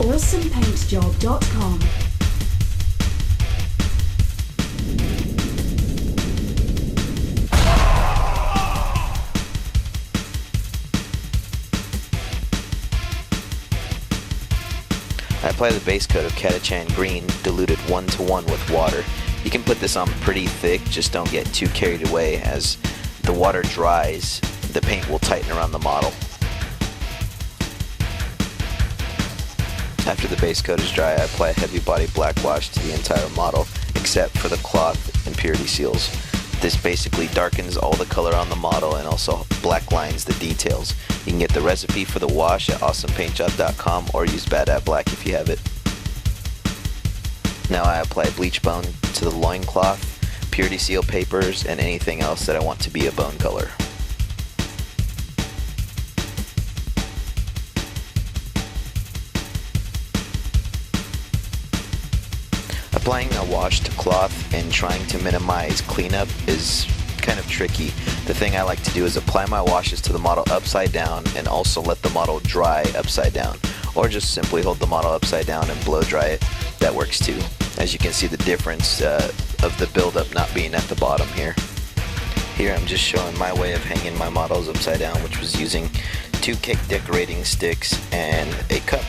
awesomepaintjob.com. I apply the base coat of Catachan Green, diluted 1:1 with water. You can put this on pretty thick, just don't get too carried away. As the water dries, the paint will tighten around the model. After the base coat is dry, I apply a heavy body black wash to the entire model, except for the cloth and purity seals. This basically darkens all the color on the model and also black lines the details. You can get the recipe for the wash at awesomepaintjob.com or use Bad at Black if you have it. Now I apply Bleach Bone to the loincloth, purity seal papers, and anything else that I want to be a bone color. Applying a wash to cloth and trying to minimize cleanup is kind of tricky. The thing I like to do is apply my washes to the model upside down and also let the model dry upside down, or just simply hold the model upside down and blow dry it. That works too. As you can see the difference of the buildup not being at the bottom here. Here I'm just showing my way of hanging my models upside down, which was using 2 cake decorating sticks and a cup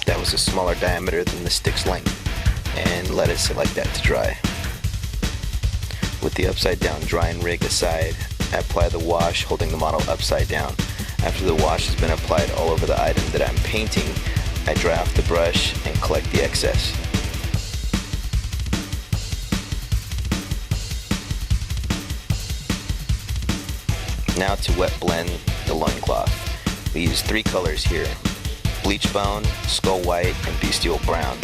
that was a smaller diameter than the stick's length, and let it sit like that to dry. With the upside down drying rig aside, I apply the wash holding the model upside down. After the wash has been applied all over the item that I'm painting, I dry off the brush and collect the excess. Now to wet blend the loincloth. We use 3 colors here: Bleach Bone, Skull White, and Beastial Brown.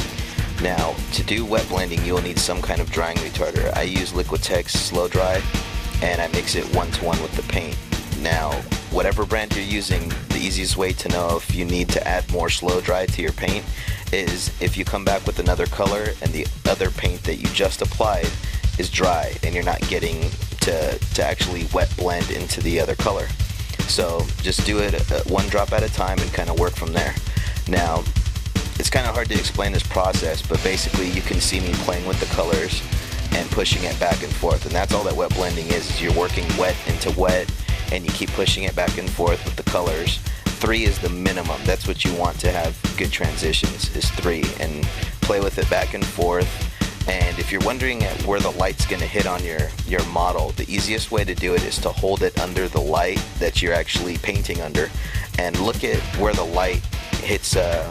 Now, to do wet blending, you will need some kind of drying retarder. I use Liquitex Slow Dry, and I mix it 1:1 with the paint. Now, whatever brand you're using, the easiest way to know if you need to add more slow dry to your paint is if you come back with another color and the other paint that you just applied is dry and you're not getting to actually wet blend into the other color. So just do it 1 drop at a time and kind of work from there. Now, it's kind of hard to explain this process, but basically you can see me playing with the colors and pushing it back and forth, and that's all that wet blending is you're working wet into wet and you keep pushing it back and forth with the colors. 3 is the minimum. That's what you want to have good transitions, is 3, and play with it back and forth. And if you're wondering at where the light's going to hit on your model, the easiest way to do it is to hold it under the light that you're actually painting under and look at where the light hits the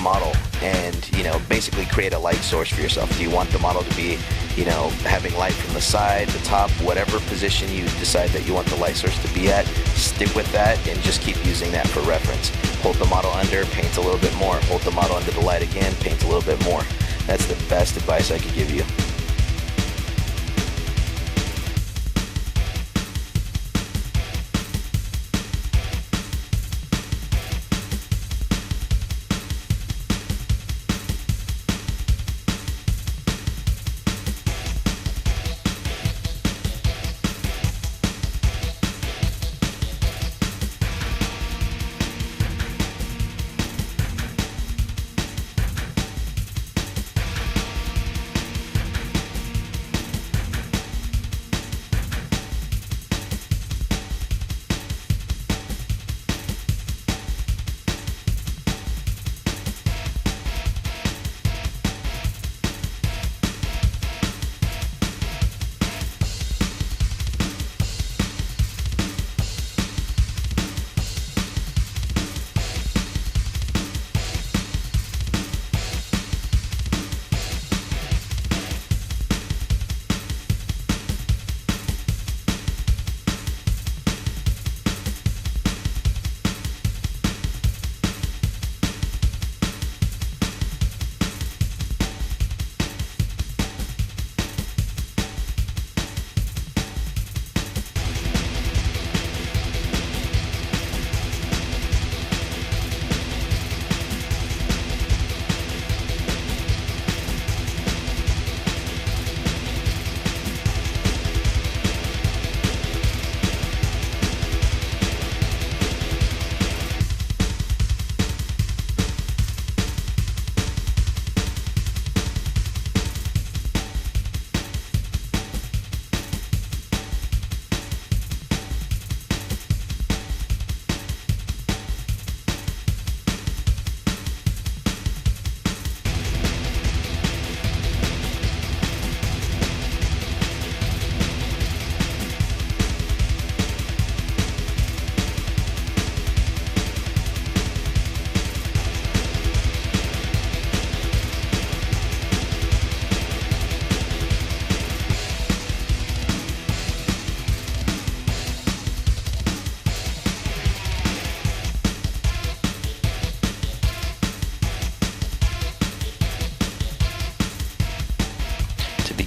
model, and basically create a light source for yourself. Do you want the model to be having light from the side, the top, whatever position you decide that you want the light source to be at, stick with that and just keep using that for reference. Hold the model under, paint a little bit more. Hold the model under the light again, paint a little bit more. That's the best advice I could give you.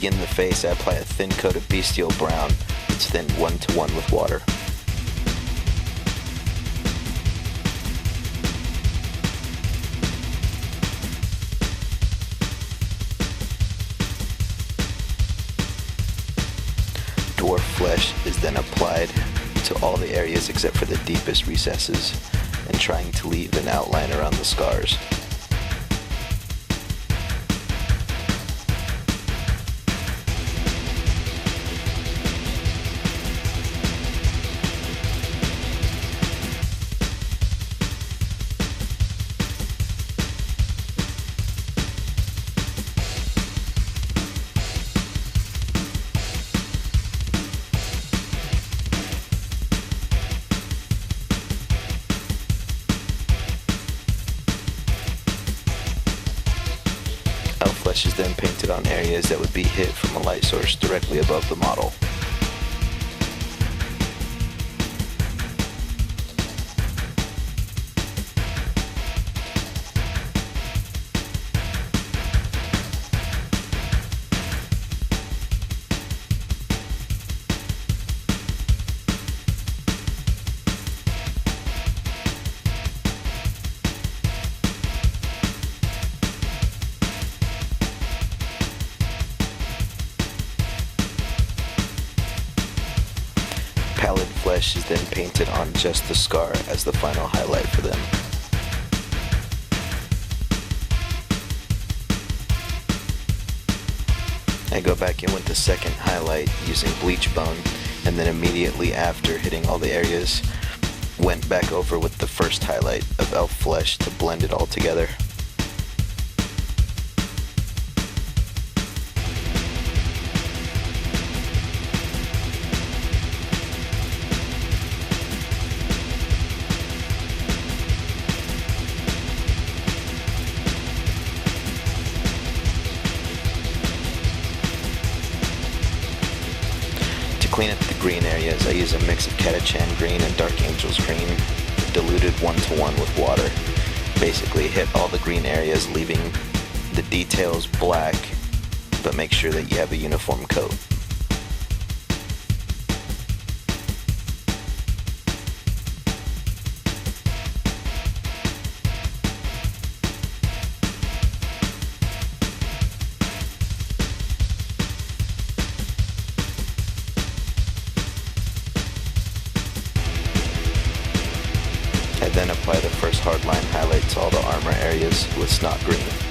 begin the face, I apply a thin coat of Beastial Brown. It's thinned 1-to-1 with water. Dwarf Flesh is then applied to all the areas except for the deepest recesses, and trying to leave an outline around the scars. Flesh is then painted on areas that would be hit from a light source directly above the model. Pallid Flesh is then painted on just the scar as the final highlight for them. I go back in with the second highlight using Bleach Bone, and then immediately after hitting all the areas, went back over with the first highlight of elf flesh to blend it all together. To clean up the green areas, I use a mix of Catachan Green and Dark Angel's Green, diluted 1-to-1 with water. Basically hit all the green areas, leaving the details black, but make sure that you have a uniform coat. I then apply the first hardline highlight to all the armor areas with Snot Green.